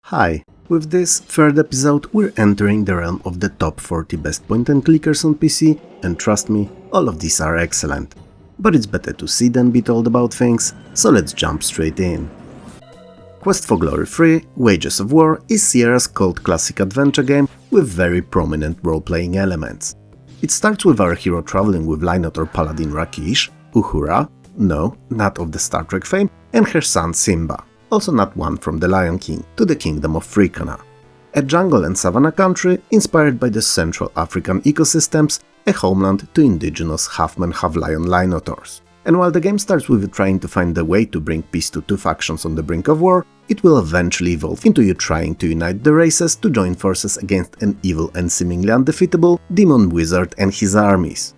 Hi, with this third episode we're entering the realm of the top 40 best point-and-clickers on PC, and trust me, all of these are excellent. But it's better to see than be told about things, so let's jump straight in. Quest for Glory 3 – Wages of War is Sierra's cult classic adventure game with very prominent role-playing elements. It starts with our hero traveling with Lineotor Paladin Rakish, Uhura, no, not of the Star Trek fame, and her son Simba, also not one from the Lion King, to the Kingdom of Fricana, a jungle and savanna country inspired by the Central African ecosystems, a homeland to indigenous half-man half-lion Lineotors. And while the game starts with you trying to find a way to bring peace to two factions on the brink of war, it will eventually evolve into you trying to unite the races to join forces against an evil and seemingly undefeatable demon wizard and his armies.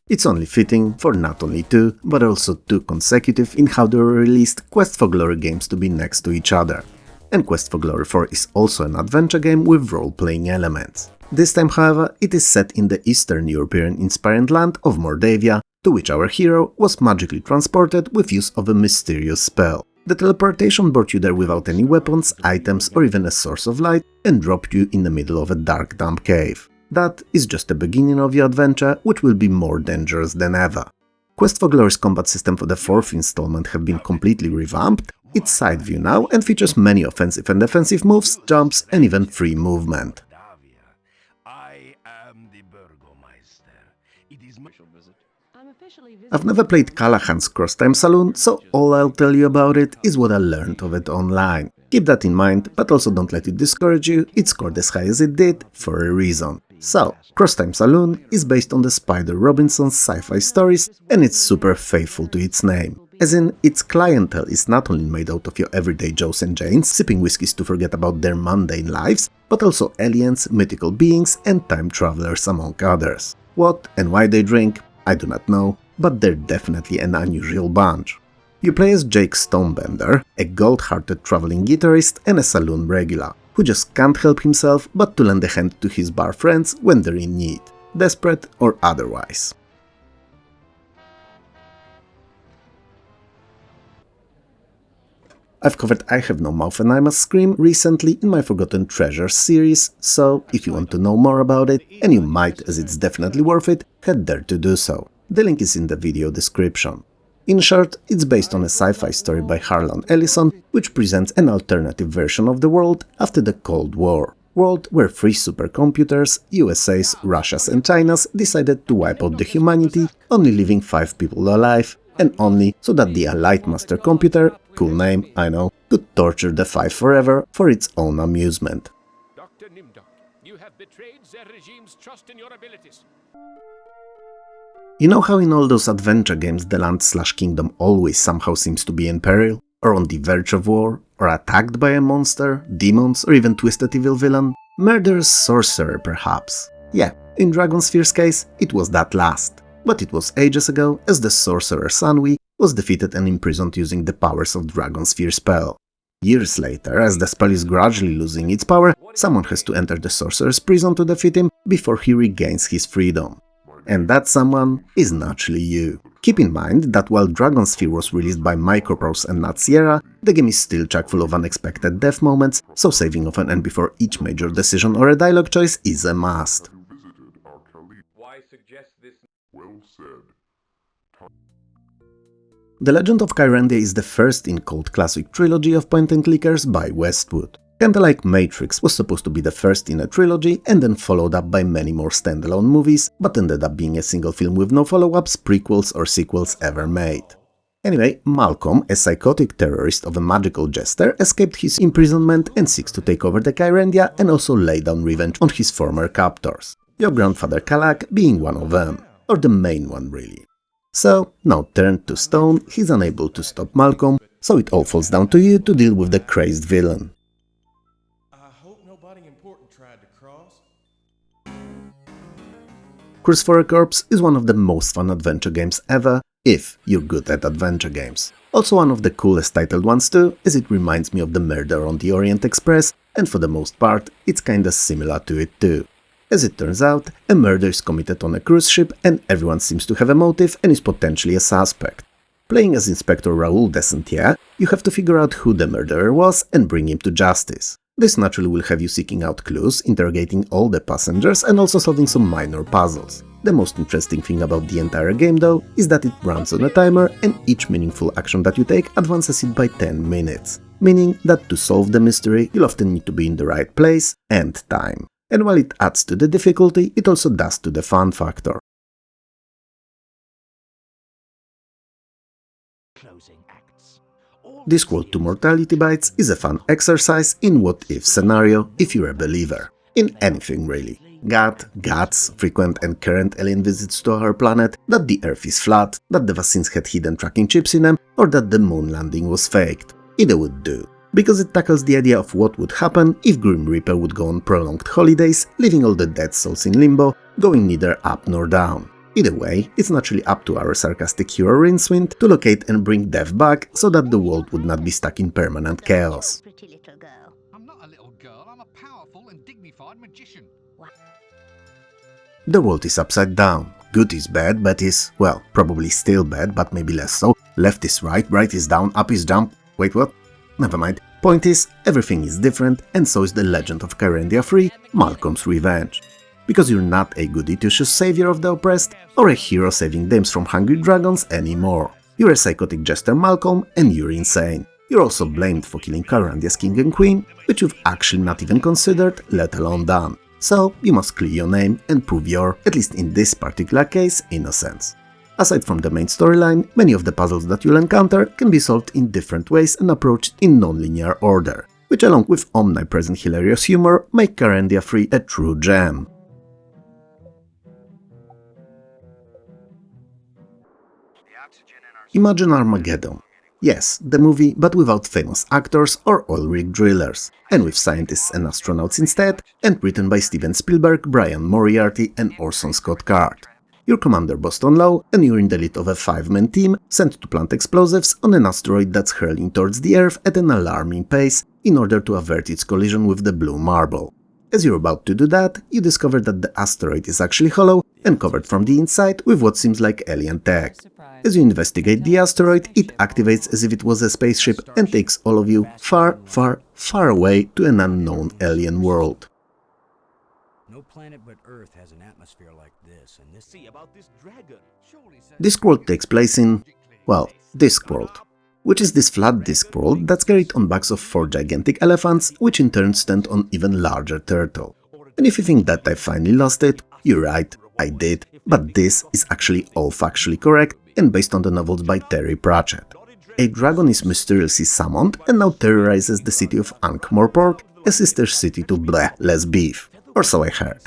It's only fitting for not only two, but also two consecutive in how they were released Quest for Glory games to be next to each other. And Quest for Glory 4 is also an adventure game with role-playing elements. This time, however, it is set in the Eastern European-inspired land of Mordavia, to which our hero was magically transported with use of a mysterious spell. The teleportation brought you there without any weapons, items, or even a source of light, and dropped you in the middle of a dark, damp cave. That is just the beginning of your adventure, which will be more dangerous than ever. Quest for Glory's combat system for the fourth installment have been completely revamped. It's side view now and features many offensive and defensive moves, jumps, and even free movement. I've never played Callahan's Crosstime Saloon, so all I'll tell you about it is what I learned of it online. Keep that in mind, but also don't let it discourage you, it scored as high as it did for a reason. So, Crosstime Saloon is based on the Spider Robinson's sci-fi stories, and it's super faithful to its name. As in, its clientele is not only made out of your everyday Joes and Janes, sipping whiskeys to forget about their mundane lives, but also aliens, mythical beings, and time travelers among others. What and why they drink, I do not know, but they're definitely an unusual bunch. You play as Jake Stonebender, a gold-hearted traveling guitarist and a saloon regular, who just can't help himself but to lend a hand to his bar friends when they're in need, desperate or otherwise. I've covered I Have No Mouth and I Must Scream recently in my Forgotten Treasures series, so if you want to know more about it, and you might as it's definitely worth it, head there to do so. The link is in the video description. In short, it's based on a sci-fi story by Harlan Ellison, which presents an alternative version of the world after the Cold War. World where three supercomputers, USA's, Russia's and China's, decided to wipe out the humanity, only leaving 5 people alive, and only so that the Allied Master Computer, cool name, I know, could torture the 5 forever for its own amusement. Dr. Nimdok, you have betrayed their regime's trust in your abilities. You know how in all those adventure games the land/kingdom always somehow seems to be in peril, or on the verge of war, or attacked by a monster, demons, or even twisted evil villain? Murderous Sorcerer, perhaps. Yeah, in Dragonsphere's case, it was that last. But it was ages ago, as the Sorcerer Sunwi was defeated and imprisoned using the powers of Dragonsphere spell. Years later, as the spell is gradually losing its power, someone has to enter the Sorcerer's prison to defeat him before he regains his freedom. And that someone is naturally you. Keep in mind that while Dragonsphere was released by Microprose and not Sierra, the game is still chock full of unexpected death moments, so saving of an end before each major decision or a dialogue choice is a must. Why suggest this? Well said. The Legend of Kyrandia is the first in cult classic trilogy of point-and-clickers by Westwood. Kinda like Matrix was supposed to be the first in a trilogy and then followed up by many more standalone movies, but ended up being a single film with no follow-ups, prequels or sequels ever made. Anyway, Malcolm, a psychotic terrorist of a magical jester, escaped his imprisonment and seeks to take over the Kyrandia and also lay down revenge on his former captors. Your grandfather Callahan being one of them, or the main one really. So, now turned to stone, he's unable to stop Malcolm, so it all falls down to you to deal with the crazed villain. Curse for a Corpse is one of the most fun adventure games ever, if you're good at adventure games. Also one of the coolest titled ones too, as it reminds me of the Murder on the Orient Express, and for the most part, it's kinda similar to it too. As it turns out, a murder is committed on a cruise ship and everyone seems to have a motive and is potentially a suspect. Playing as Inspector Raoul de Saint-Pierre, you have to figure out who the murderer was and bring him to justice. This naturally will have you seeking out clues, interrogating all the passengers and also solving some minor puzzles. The most interesting thing about the entire game though is that it runs on a timer and each meaningful action that you take advances it by 10 minutes. Meaning that to solve the mystery you'll often need to be in the right place and time. And while it adds to the difficulty, it also does to the fun factor. Discworld to Mortality Bytes is a fun exercise in what-if scenario if you're a believer. In anything really. God, gods, frequent and current alien visits to our planet, that the Earth is flat, that the vaccines had hidden tracking chips in them, or that the moon landing was faked. Either would do. Because it tackles the idea of what would happen if Grim Reaper would go on prolonged holidays, leaving all the dead souls in limbo, going neither up nor down. Either way, it's naturally up to our sarcastic hero Rincewind to locate and bring death back so that the world would not be stuck in permanent chaos. Pretty little girl. I'm not a little girl, I'm a powerful and dignified magician. The world is upside down. Good is bad, bad is, well, probably still bad, but maybe less so. Left is right is down, up is jump. Wait, what? Never mind. Point is, everything is different, and so is the Legend of Kyrandia 3, Malcolm's Revenge. Because you're not a goody-two-shoes savior of the oppressed, or a hero saving dames from hungry dragons anymore. You're a psychotic jester Malcolm, and you're insane. You're also blamed for killing Kyrandia's king and queen, which you've actually not even considered, let alone done. So, you must clear your name and prove your, at least in this particular case, innocence. Aside from the main storyline, many of the puzzles that you'll encounter can be solved in different ways and approached in non-linear order, which along with omnipresent hilarious humor make Kyrandia 3 a true gem. Imagine Armageddon. Yes, the movie, but without famous actors or oil rig drillers, and with scientists and astronauts instead, and written by Steven Spielberg, Brian Moriarty and Orson Scott Card. You're Commander Boston Lowe, and you're in the lead of a 5-man team sent to plant explosives on an asteroid that's hurling towards the Earth at an alarming pace in order to avert its collision with the blue marble. As you're about to do that, you discover that the asteroid is actually hollow and covered from the inside with what seems like alien tech. As you investigate the asteroid, it activates as if it was a spaceship and takes all of you far, far, far away to an unknown alien world. No planet but Earth has an atmosphere like this, and this See about this dragon. Discworld takes place in, well, Discworld, which is this flat Discworld that's carried on backs of 4 gigantic elephants, which in turn stand on even larger turtle. And if you think that I finally lost it, you're right, I did, but this is actually all factually correct and based on the novels by Terry Pratchett. A dragon is mysteriously summoned and now terrorizes the city of Ankh-Morpork, a sister city to bleh, less beef, or so I heard.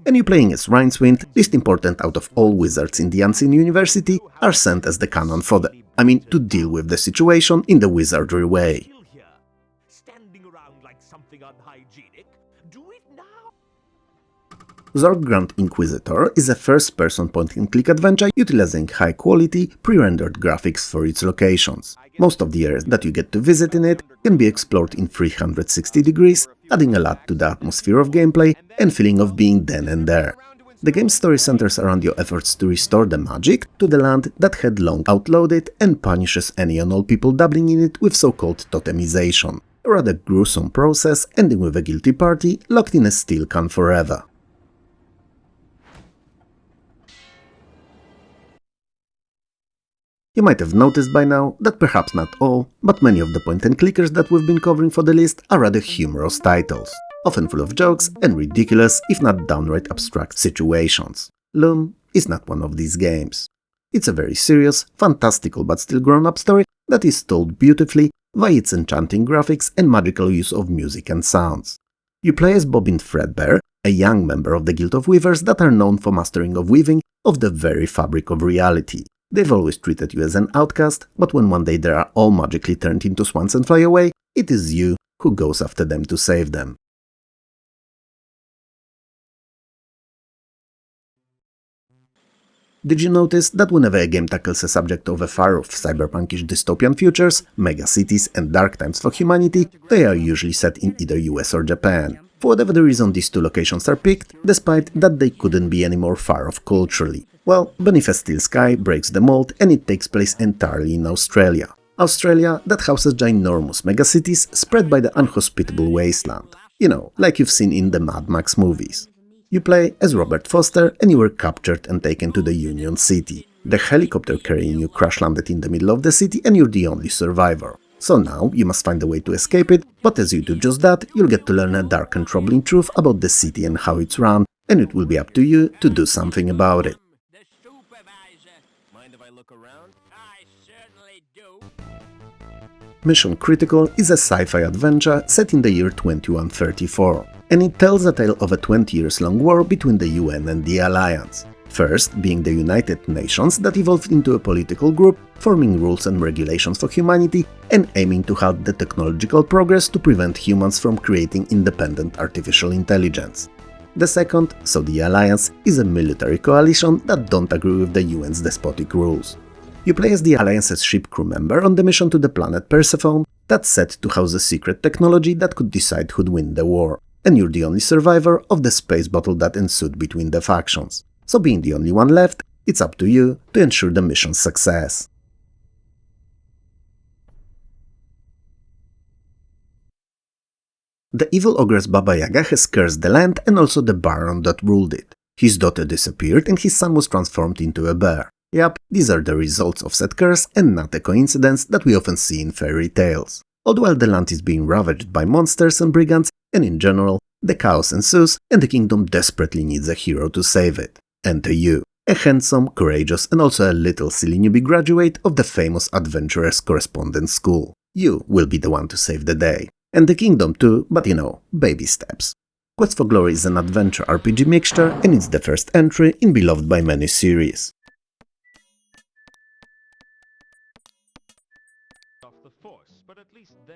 And you playing as Rincewind, least important out of all wizards in the Unseen University, are sent as the canon for to deal with the situation in the wizardry way. Standing around like something unhygienic. Do it now. Zork Grand Inquisitor is a first-person point-and-click adventure utilizing high-quality, pre-rendered graphics for its locations. Most of the areas that you get to visit in it can be explored in 360 degrees, adding a lot to the atmosphere of gameplay and feeling of being then and there. The game's story centers around your efforts to restore the magic to the land that had long outlawed it and punishes any and all people dabbling in it with so-called totemization, a rather gruesome process ending with a guilty party locked in a steel can forever. You might have noticed by now that perhaps not all, but many of the point-and-clickers that we've been covering for the list are rather humorous titles, often full of jokes and ridiculous, if not downright abstract situations. Loom is not one of these games. It's a very serious, fantastical but still grown-up story that is told beautifully via its enchanting graphics and magical use of music and sounds. You play as Bobbin Threadbare, a young member of the Guild of Weavers that are known for mastering of weaving of the very fabric of reality. They've always treated you as an outcast, but when one day they are all magically turned into swans and fly away, it is you who goes after them to save them. Did you notice that whenever a game tackles a subject of a far-off cyberpunkish dystopian futures, megacities and dark times for humanity, they are usually set in either US or Japan. For whatever the reason, these two locations are picked, despite that they couldn't be any more far off culturally. Well, Beneath a Steel Sky breaks the mold and it takes place entirely in Australia. Australia that houses ginormous megacities spread by the unhospitable wasteland. You know, like you've seen in the Mad Max movies. You play as Robert Foster and you were captured and taken to the Union City. The helicopter carrying you crash-landed in the middle of the city and you're the only survivor. So now you must find a way to escape it, but as you do just that, you'll get to learn a dark and troubling truth about the city and how it's run, and it will be up to you to do something about it. Mind if I look around? I certainly do. Mission Critical is a sci-fi adventure set in the year 2134, and it tells a tale of a 20 years long war between the UN and the Alliance. First being the United Nations that evolved into a political group, forming rules and regulations for humanity and aiming to halt the technological progress to prevent humans from creating independent artificial intelligence. The second, so the Alliance, is a military coalition that don't agree with the UN's despotic rules. You play as the Alliance's ship crew member on the mission to the planet Persephone that's set to house a secret technology that could decide who'd win the war, and you're the only survivor of the space battle that ensued between the factions. So being the only one left, it's up to you to ensure the mission's success. The evil ogress Baba Yaga has cursed the land and also the baron that ruled it. His daughter disappeared and his son was transformed into a bear. Yep, these are the results of said curse and not a coincidence that we often see in fairy tales. All while the land is being ravaged by monsters and brigands, and in general, the chaos ensues and the kingdom desperately needs a hero to save it. Enter you, a handsome, courageous and also a little silly newbie graduate of the famous Adventurers Correspondence School. You will be the one to save the day. And the kingdom too, but you know, baby steps. Quest for Glory is an adventure RPG mixture and it's the first entry in beloved by many series.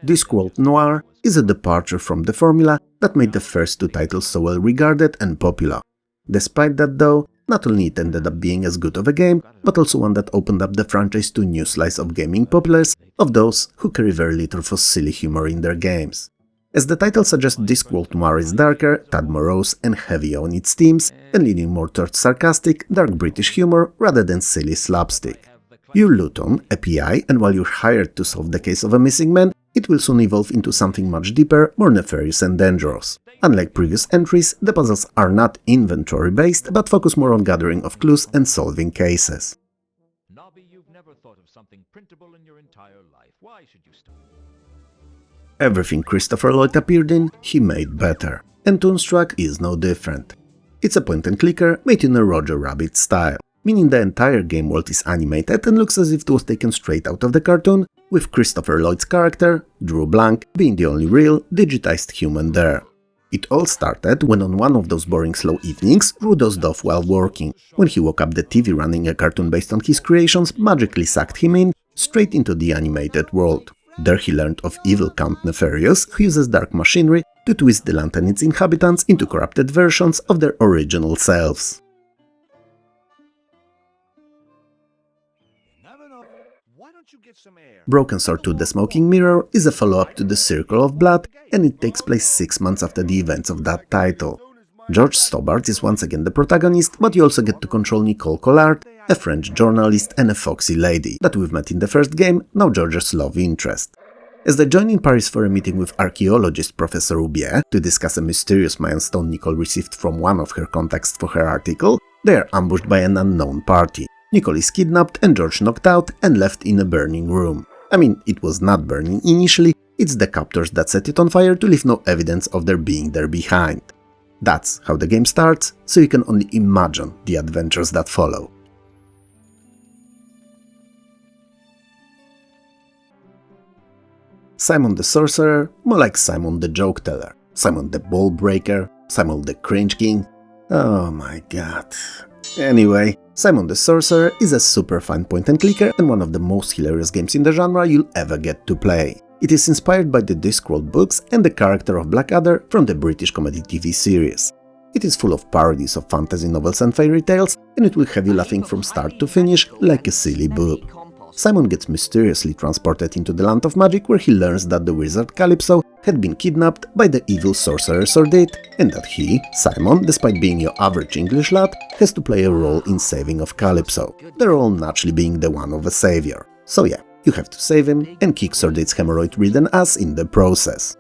Discworld Noir is a departure from the formula that made the first two titles so well regarded and popular. Despite that though, not only it ended up being as good of a game, but also one that opened up the franchise to a new slice of gaming populace, of those who carry very little for silly humor in their games. As the title suggests, Discworld Noir is darker, tad morose and heavy on its themes, and leaning more towards sarcastic, dark British humor rather than silly slapstick. You loot on a PI, and while you're hired to solve the case of a missing man, it will soon evolve into something much deeper, more nefarious and dangerous. Unlike previous entries, the puzzles are not inventory-based, but focus more on gathering of clues and solving cases. Nobby, you've never thought of something printable in your entire life. Why should you stop? Everything Christopher Lloyd appeared in, he made better. And Toonstruck is no different. It's a point-and-clicker made in a Roger Rabbit style, meaning the entire game world is animated and looks as if it was taken straight out of the cartoon, with Christopher Lloyd's character, Drew Blank, being the only real, digitized human there. It all started when on one of those boring slow evenings, Drew dozed off while working. When he woke up, the TV running a cartoon based on his creations magically sucked him in, straight into the animated world. There he learned of evil Count Nefarious, who uses dark machinery to twist the land and its inhabitants into corrupted versions of their original selves. Broken Sword 2: The Smoking Mirror is a follow-up to The Circle of Blood, and it takes place 6 months after the events of that title. George Stobbart is once again the protagonist, but you also get to control Nicole Collard, a French journalist and a foxy lady that we've met in the first game, now George's love interest. As they join in Paris for a meeting with archaeologist Professor Roubier to discuss a mysterious Mayan stone Nicole received from one of her contacts for her article, they are ambushed by an unknown party. Nicole is kidnapped and George knocked out and left in a burning room. I mean, it was not burning initially, it's the captors that set it on fire to leave no evidence of their being there behind. That's how the game starts, so you can only imagine the adventures that follow. Simon the Sorcerer, more like Simon the Joke Teller, Simon the Ball Breaker, Simon the Cringe King. Oh my god. Anyway, Simon the Sorcerer is a super fun point-and-clicker and one of the most hilarious games in the genre you'll ever get to play. It is inspired by the Discworld books and the character of Blackadder from the British comedy TV series. It is full of parodies of fantasy novels and fairy tales, and it will have you laughing from start to finish like a silly boob. Simon gets mysteriously transported into the land of magic, where he learns that the wizard Calypso had been kidnapped by the evil sorcerer Sordid, and that he, Simon, despite being your average English lad, has to play a role in saving of Calypso, the role naturally being the one of a savior. So yeah, you have to save him and kick Sordid's hemorrhoid-ridden ass in the process.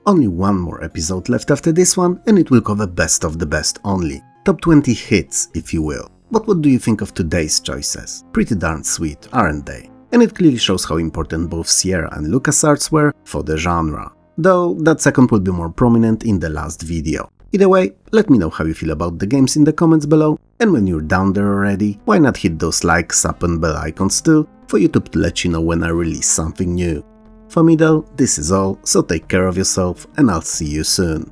Only one more episode left after this one, and it will cover best of the best only. Top 20 hits, if you will. But what do you think of today's choices? Pretty darn sweet, aren't they? And it clearly shows how important both Sierra and LucasArts were for the genre. Though that second will be more prominent in the last video. Either way, let me know how you feel about the games in the comments below, and when you're down there already, why not hit those like, sub and bell icons too, for YouTube to let you know when I release something new. For me though, this is all, so take care of yourself and I'll see you soon.